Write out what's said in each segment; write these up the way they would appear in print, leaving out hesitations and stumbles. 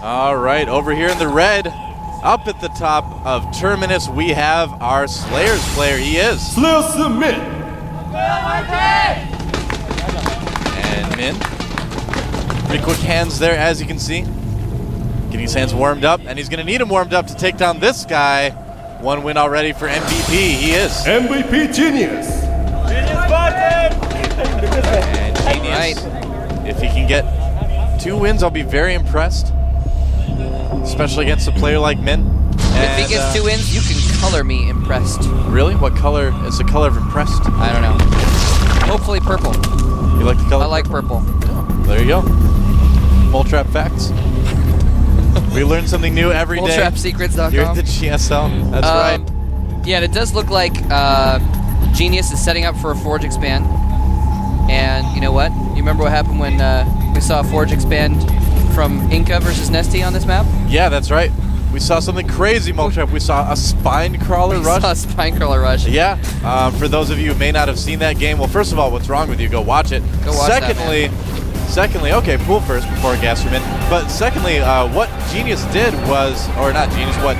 All right, over here in the red, up at the top of Terminus, we have our Slayers player. He is Slayer submit. And Min. Pretty quick hands there, as you can see. Getting his hands warmed up, and he's going to need them warmed up to take down this guy. One win already for MVP. He is MVP Genius. And Genius, if he can get 2 wins, I'll be very impressed, especially against a player like Min. If he gets 2 wins, you can color me impressed. Really? What color is the color of impressed? I don't know. Hopefully purple. You like the color? I like purple. Oh, there you go. Moletrap facts. We learn something new every day. Moletrapsecrets.com. Here at the GSL. That's right. Yeah, and it does look like Genius is setting up for a Forge expand. And you know what? You remember what happened when we saw a Forge expand from Inca versus Nesty on this map? Yeah, that's right. We saw something crazy, Moletrap. We saw a spine crawler rush. We saw a spine crawler rush. Yeah. For those of you who may not have seen that game, well, first of all, what's wrong with you? Go watch it. Go watch Secondly, okay, pool first before Gasterman. But secondly, what Genius did was, or not Genius, what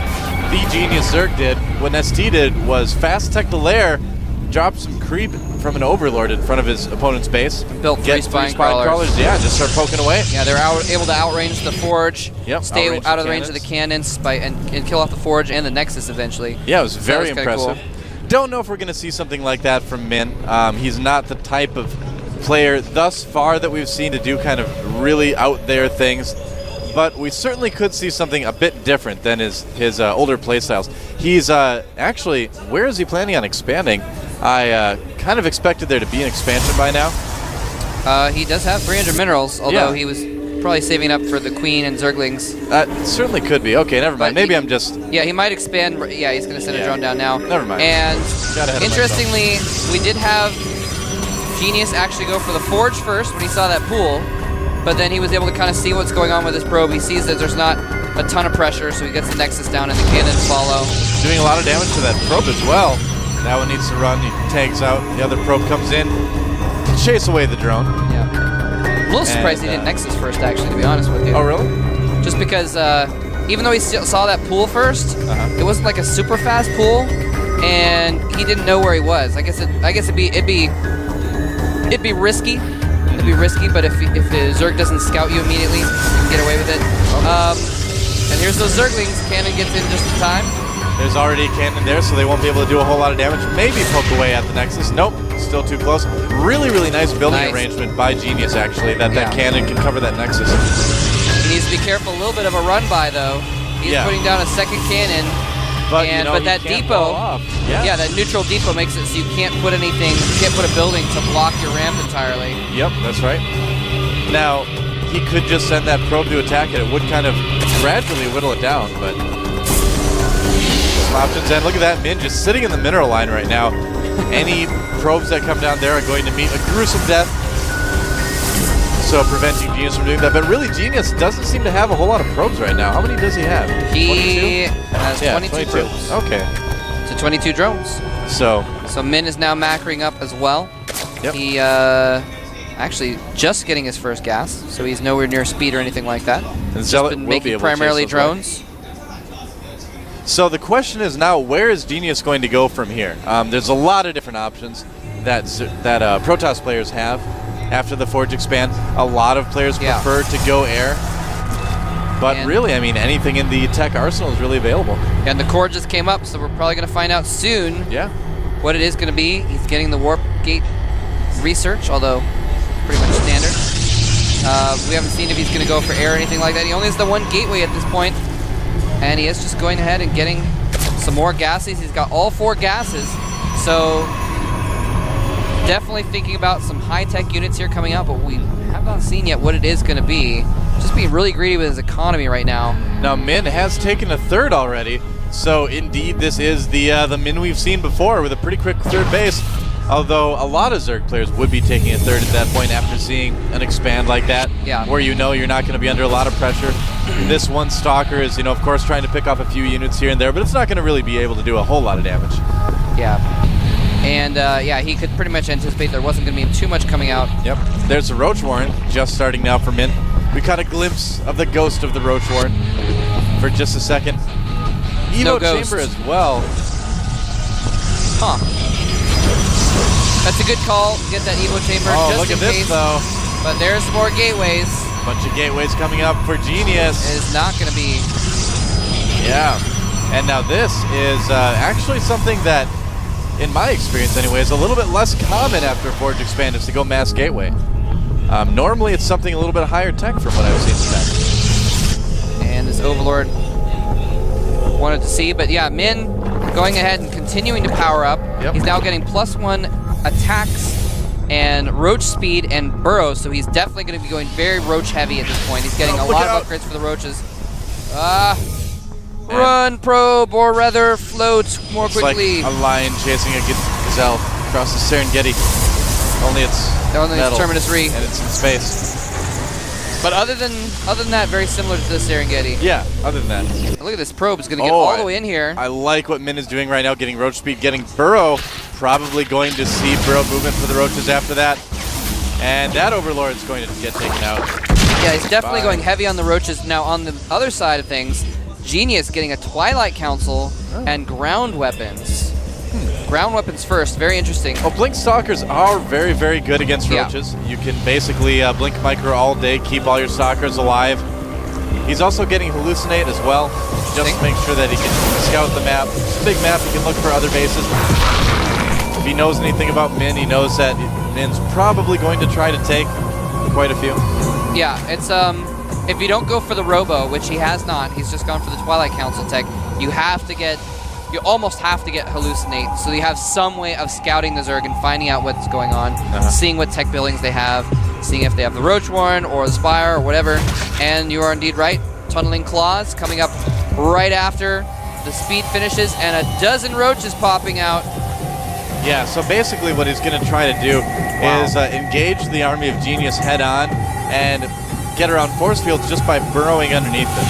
the Genius Zerg did, what ST did was fast tech the lair, drop some creep from an Overlord in front of his opponent's base. Built 3 spine crawlers. Yeah, just start poking away. Yeah, they're able to outrange the Forge, stay out of the range of the cannons and kill off the Forge and the Nexus eventually. Yeah, it was very impressive. Cool. Don't know if we're going to see something like that from Min. He's not the type of player thus far that we've seen to do kind of really out there things, but we certainly could see something a bit different than his older playstyles. He's actually, where is he planning on expanding? I kind of expected there to be an expansion by now. He does have 300 minerals, although he was probably saving up for the Queen and Zerglings. Certainly could be. Okay, never mind. Maybe I'm just... Yeah, he might expand. Yeah, he's going to send a drone down now. Never mind. And interestingly, we did have Genius actually go for the Forge first when he saw that pool, but then he was able to kind of see what's going on with his probe. He sees that there's not a ton of pressure, so he gets the Nexus down and the cannons follow. Doing a lot of damage to that probe as well. That one needs to run. He tags out. The other probe comes in, chase away the drone. Yeah. A little surprised he didn't Nexus first, actually, to be honest with you. Oh, really? Just because even though he saw that pool first, it wasn't like a super fast pool, and he didn't know where he was. I guess it'd be risky. It'd be risky, but if the Zerg doesn't scout you immediately, you can get away with it. And here's those Zerglings. Cannon gets in just in time. There's already a cannon there, so they won't be able to do a whole lot of damage. Maybe poke away at the Nexus. Nope, still too close. Really, really nice building arrangement by Genius, actually, that cannon can cover that Nexus. He needs to be careful. A little bit of a run by, though. He's putting down a second cannon. But, but that depot, that neutral depot makes it so you can't put anything, you can't put a building to block your ramp entirely. Yep, that's right. Now, he could just send that probe to attack it. It would kind of gradually whittle it down, but some options. And look at that, Min just sitting in the mineral line right now. Any probes that come down there are going to meet a gruesome death. So preventing Genius from doing that. But really, Genius doesn't seem to have a whole lot of probes right now. How many does he have? He has 22 probes. Okay. So 22 drones. So Min is now macroing up as well. Yep. He actually just getting his first gas, so he's nowhere near speed or anything like that. And Zealot been will making be able primarily to chase those drones. So the question is now, where is Genius going to go from here? There's a lot of different options that Protoss players have after the Forge expand. A lot of players prefer to go air. But really, I mean, anything in the tech arsenal is really available. And the core just came up, so we're probably going to find out soon what it is going to be. He's getting the warp gate research, although pretty much standard. We haven't seen if he's going to go for air or anything like that. He only has the one gateway at this point. And he is just going ahead and getting some more gases. He's got all 4 gases. So definitely thinking about some high-tech units here coming out, but we have not seen yet what it is going to be. Just being really greedy with his economy right now. Now Min has taken a third already. So indeed this is the Min we've seen before with a pretty quick third base. Although a lot of Zerg players would be taking a third at that point after seeing an expand like that, where you know you're not going to be under a lot of pressure. This one Stalker is, of course trying to pick off a few units here and there, but it's not going to really be able to do a whole lot of damage. Yeah. And he could pretty much anticipate there wasn't going to be too much coming out. Yep. There's the Roach Warren just starting now for Min. We caught a glimpse of the ghost of the Roach Warren for just a second. Evo No Chamber ghost. as well. Huh. That's a good call. Get that Evo Chamber Oh, just look in at this case. though. But there's more gateways. Bunch of gateways coming up for Genius. It is not going to be. Yeah. And now this is actually something that, in my experience anyway, is a little bit less common after Forge Expand is to go mass gateway. Normally it's something a little bit higher tech from what I've seen today. And this Overlord wanted to see, but yeah, Min going ahead and continuing to power up. Yep. He's now getting +1 attacks and Roach speed and burrows, so he's definitely going to be going very Roach heavy at this point. He's getting a look lot out. of upgrades for the Roaches. Run, probe, or rather float more It's quickly. like a lion chasing a gazelle across the Serengeti. Only it's metal, Terminus Re. and it's in space. But other than that, very similar to the Serengeti. Yeah, other than that. Look at this probe. It's going to get Oh, all the way in here. I like what Min is doing right now, getting Roach speed, getting Burrow. Probably going to see Burrow movement for the Roaches after that. And that Overlord's going to get taken out. Yeah, he's definitely Bye. going heavy on the Roaches. Now, on the other side of things, Genius getting a Twilight Council and ground weapons. Ground weapons first. Very interesting. Well, Blink Stalkers are very, very good against Yeah. Roaches. You can basically Blink Micro all day, keep all your Stalkers alive. He's also getting Hallucinate as well, just to make sure that he can scout the map. It's a big map, he can look for other bases. If he knows anything about Min, he knows that Min's probably going to try to take quite a few. Yeah, it's if you don't go for the Robo, which he has not, he's just gone for the Twilight Council tech. You almost have to get Hallucinate, so you have some way of scouting the Zerg and finding out what's going on, seeing what tech buildings they have, seeing if they have the Roach Warren or the Spire or whatever. And you are indeed right. Tunneling Claws coming up right after the speed finishes, and a dozen Roaches popping out. Yeah, so basically what he's going to try to do is engage the Army of Genius head on and get around force fields just by burrowing underneath them.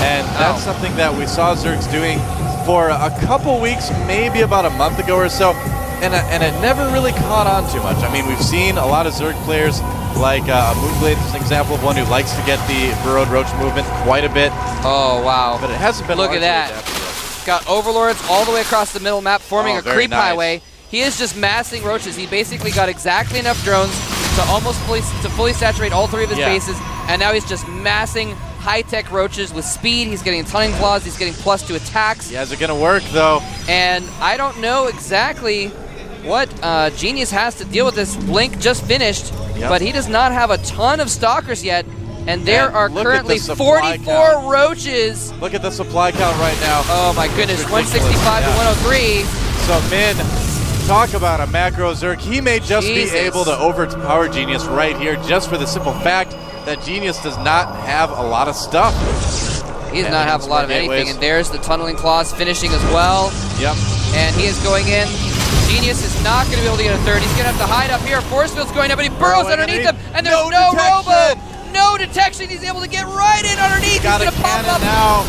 And that's something that we saw Zergs doing for a couple weeks, maybe about a month ago or so, and it never really caught on too much. I mean, we've seen a lot of Zerg players, like Moonblade is an example of one who likes to get the burrowed Roach movement quite a bit. Oh, wow. But it hasn't been Look at largely that. adapted yet. Got Overlords all the way across the middle map, forming Oh, a very creep nice. highway. He is just massing Roaches. He basically got exactly enough drones to almost fully saturate all three of his bases, and now he's just massing high-tech Roaches with speed. He's getting Tunneling Claws. He's getting +2 attacks. Yeah, is it going to work, though? And I don't know exactly what Genius has to deal with this. Blink just finished, but he does not have a ton of Stalkers yet. And there are look at currently the supply 44 count. Roaches. Look at the supply count right now. Oh my goodness, It's ridiculous. 165 to Yeah. 103. So Min, talk about a macro Zerg. He may just Jesus. be able to overpower Genius right here just for the simple fact that Genius does not have a lot of stuff. He does And not have a some lot of more anything. gateways. And there's the Tunneling Claws finishing as well. Yep. And he is going in. Genius is not going to be able to get a third. He's going to have to hide up here. Force field's going up, but he burrows Burrowing underneath him. underneath. And there's No no detection. Robo. No detection. He's able to get right in underneath. Got He's a going to pop cannon up. now.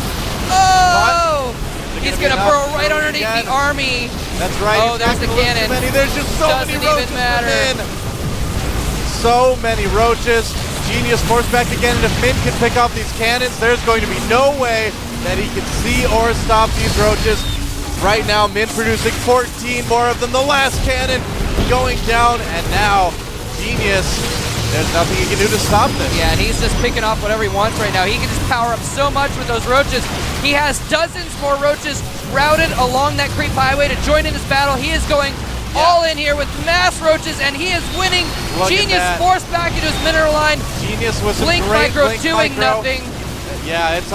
Oh! Is it He's gonna going be to burrow enough? right Burrow underneath again. the army. That's right. Oh, He's there's not the gonna lose cannon. too many. There's just so Doesn't many even roaches. matter. For Min. So many roaches. Genius forced back again, and if Min can pick off these cannons, there's going to be no way that he can see or stop these roaches. Right now, Min producing 14 more of them. The last cannon going down, and now Genius, there's nothing he can do to stop this. Yeah, and he's just picking off whatever he wants right now. He can just power up so much with those roaches. He has dozens more roaches routed along that creep highway to join in this battle. He is going all in here with mass roaches, and he is winning. Look at Genius that. forced back into his mineral line. Genius was some Blink great Micro Blink doing Micro. nothing. Yeah, it's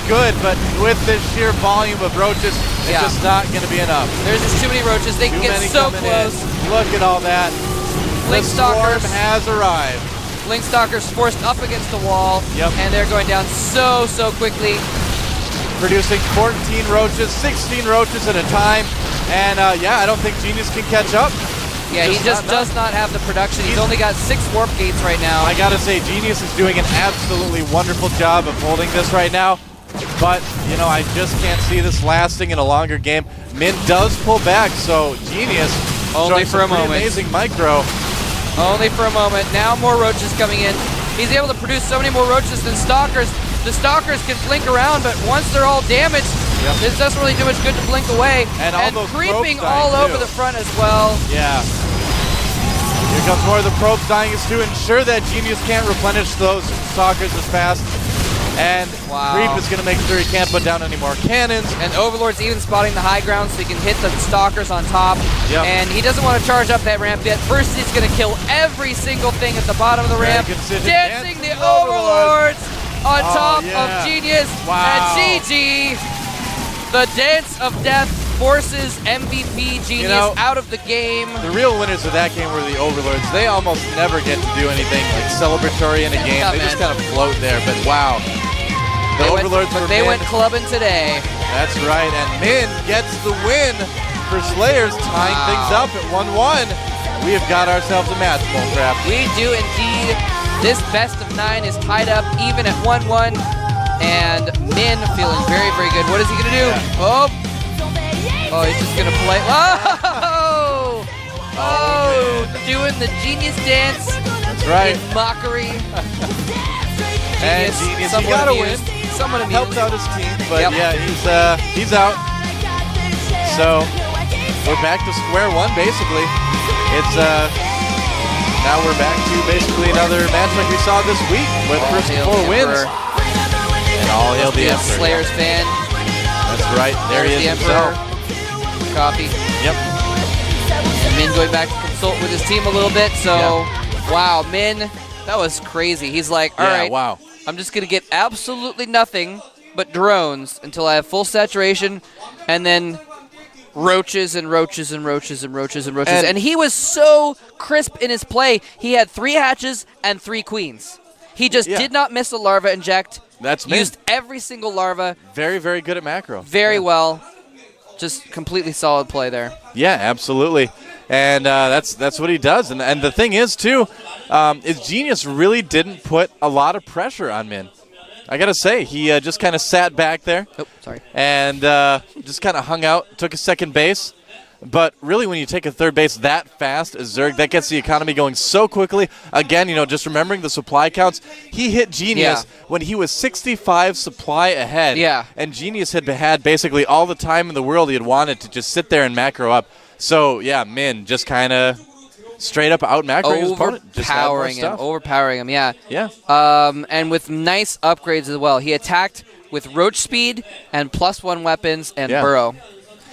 good, but with this sheer volume of roaches, it's Yeah. just not going to be enough. There's just too many roaches. They Too can get many so coming close. in. Look at all that. Blink The swarm Stalkers. has arrived. Blink Stalkers forced up against the wall, Yep. and they're going down so quickly. Producing 14 roaches, 16 roaches at a time. And yeah, I don't think Genius can catch up. Yeah, he just does not have the production. He's only got 6 warp gates right now. I gotta say, Genius is doing an absolutely wonderful job of holding this right now. But, you know, I just can't see this lasting in a longer game. Min does pull back, so Genius Only showing for a some pretty moment. amazing micro. Only for a moment. Now more roaches coming in. He's able to produce so many more roaches than Stalkers. The Stalkers can blink around, but once they're all damaged, this doesn't really do much good to blink away. And all those creeping probes all dying, over too. the front as well. Yeah. Here comes more of the probes dying is to ensure that Genius can't replenish those Stalkers as fast. And Creep is going to make sure he can't put down any more cannons. And Overlord's even spotting the high ground so he can hit the Stalkers on top. Yep. And he doesn't want to charge up that ramp yet. First, he's going to kill every single thing at the bottom of the ramp. Dancing the Overlords on top of Genius. And GG, the Dance of Death, forces MVP Genius out of the game. The real winners of that game were the Overlords. They almost never get to do anything like celebratory in a game. They just kind of float there, but wow. The Overlords they went clubbing today. That's right, and Min gets the win for Slayers, tying things up at 1-1. We have got ourselves a match, Bullcrap. We do indeed. This best of 9 is tied up even at 1-1, and Min feeling very, very good. What is he gonna do? Oh, he's just gonna play. Doing the Genius dance. That's right. In mockery. And Genius, he gotta win. Someone helped out his team, but yeah, he's out. So we're back to square one, basically. It's now we're back to basically another match like we saw this week, with first 4 wins. And all hail the Emperor. Slayers fan. That's right. There he is himself. Copy. Yep. And Min going back to consult with his team a little bit. So, wow, Min, that was crazy. He's like, all right, wow. I'm just going to get absolutely nothing but drones until I have full saturation, and then roaches and roaches and roaches and roaches and roaches. And he was so crisp in his play. He had 3 hatches and 3 queens. He just did not miss a larva inject. That's Min. Used every single larva. Very, very good at macro. Very well. Just completely solid play there. Yeah, absolutely. And that's what he does. And the thing is, too, is Genius really didn't put a lot of pressure on Min. I got to say, he just kind of sat back there. Oh, sorry. And just kind of hung out, took a second base. But really, when you take a third base that fast as Zerg, that gets the economy going so quickly. Again, just remembering the supply counts, he hit Genius when he was 65 supply ahead. Yeah. And Genius had basically all the time in the world he had wanted to just sit there and macro up. So, yeah, Min just kind of straight up out macroing his opponent. Just overpowering him, yeah. Yeah. And with nice upgrades as well. He attacked with Roach Speed and +1 weapons and Burrow.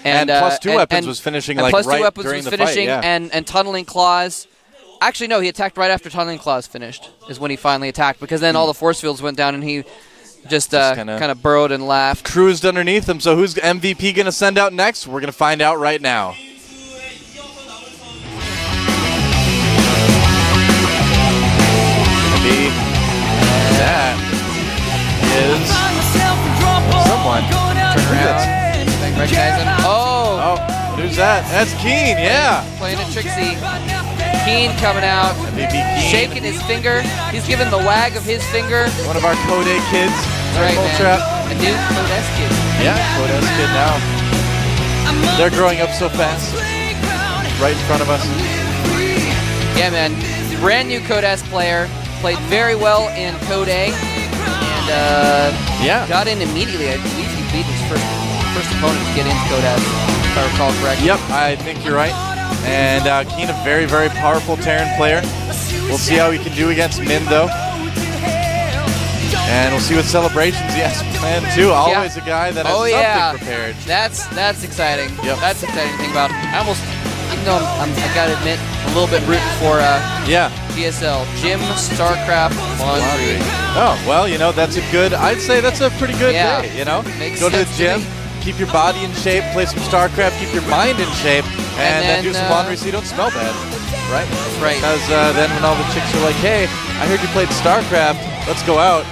And +2 weapons was finishing like right during the fight. Yeah. And Tunneling Claws. Actually, no, he attacked right after Tunneling Claws finished is when he finally attacked, because then all the force fields went down and he just kind of burrowed and laughed. Cruised underneath him. So who's MVP going to send out next? We're going to find out right now. That is someone. Turn around. Recognize him. Oh, who's that? That's Keen, yeah. Playing a Trixie. Keen coming out, shaking his finger. He's giving the wag of his finger. One of our Code A kids. That's right, man. A new Code S kid. Yeah, Code S kid now. They're growing up so fast. Right in front of us. Yeah, man. Brand new Code S player. Played very well in Code A. And got in immediately. I believe he beat his first opponent to get into Code S, if I recall correctly. Yep, I think you're right. And Keen, a very, very powerful Terran player. We'll see how he can do against Min, though. And we'll see what celebrations he has planned, too. Always a guy that has something prepared. That's exciting. Yep. That's the exciting thing about it. I almost, even though I got to admit, a little bit rooting for GSL, Gym Starcraft Laundry. Oh, well, that's a good, I'd say that's a pretty good day, Makes Go to the sense gym, to me. keep your body in shape, play some StarCraft, keep your mind in shape, and then do some laundry so you don't smell bad, right? That's right. Because then when all the chicks are like, hey, I heard you played StarCraft, let's go out,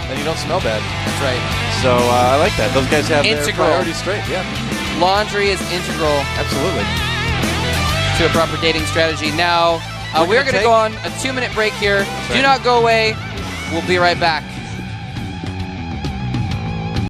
and you don't smell bad. That's right. So I like that. Those guys have their Integral. priorities straight, Laundry is integral. Absolutely. To a proper dating strategy. Now, we're going to go on a 2-minute break here. Do not go away. We'll be right back.